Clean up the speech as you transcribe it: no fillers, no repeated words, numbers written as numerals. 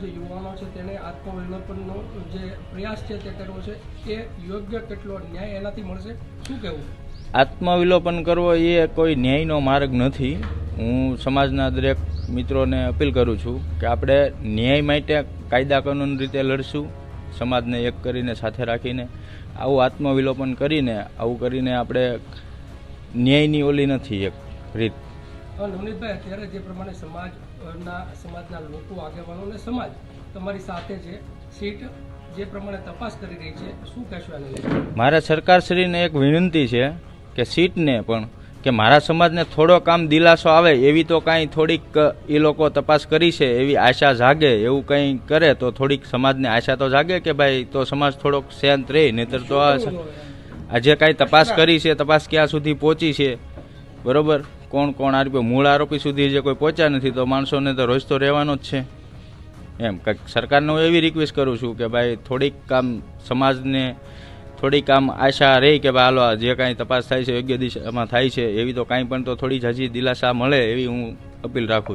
જે યુવાનો છે તેને આત્મવિલોપનનો જે પ્રયાસ છે તે કરવો છે એ યોગ્ય કેટલો ન્યાય એનાથી મળશે, શું કહેવું? આત્મવિલોપન કરવો એ કોઈ ન્યાયનો માર્ગ નથી. હું સમાજના દરેક મિત્રોને અપીલ કરું છું કે આપણે ન્યાય માટે કાયદા કાનૂન રીતે લડશું, સમાજને એક કરીને સાથે રાખીને. આવું આત્મવિલોપન કરીને આવું કરીને આપણે ન્યાયની ઓલી નથી એક રીત. નવનીતભાઈ, અત્યારે જે પ્રમાણે સમાજના લોકો, આગેવાનો અને સમાજ તમારી સાથે છે, સીટ જે પ્રમાણે તપાસ કરી રહી છે, શું કહેશો એને લઈને? મારે સરકારશ્રીને એક વિનંતી છે કે સીટને પણ કે મારા સમાજને થોડો કામ દિલાસો આવે એવી તો કાંઈ થોડીક એ લોકો તપાસ કરી છે એવી આશા જાગે, એવું કંઈ કરે તો થોડીક સમાજને આશા તો જાગે કે ભાઈ તો સમાજ થોડોક શાંત રહે. નહીતર તો આજે કાંઈ તપાસ કરી છે, તપાસ ક્યાં સુધી પહોંચી છે, બરોબર, કોણ કોણ આરોપી, મૂળ આરોપી સુધી જે કોઈ પહોંચ્યા નથી તો માણસોને તો રોજ તો રહેવાનો જ છે. એમ કંઈક સરકારને હું એવી રિક્વેસ્ટ કરું છું કે ભાઈ થોડીક કામ સમાજને થોડીક આમ આશા રહી કે ભાઈ હાલો જે કાંઈ તપાસ થાય છે યોગ્ય દિશામાં થાય છે, એવી તો કાંઈ પણ તો થોડી જ હજી દિલાસા મળે એવી હું અપીલ રાખું છું.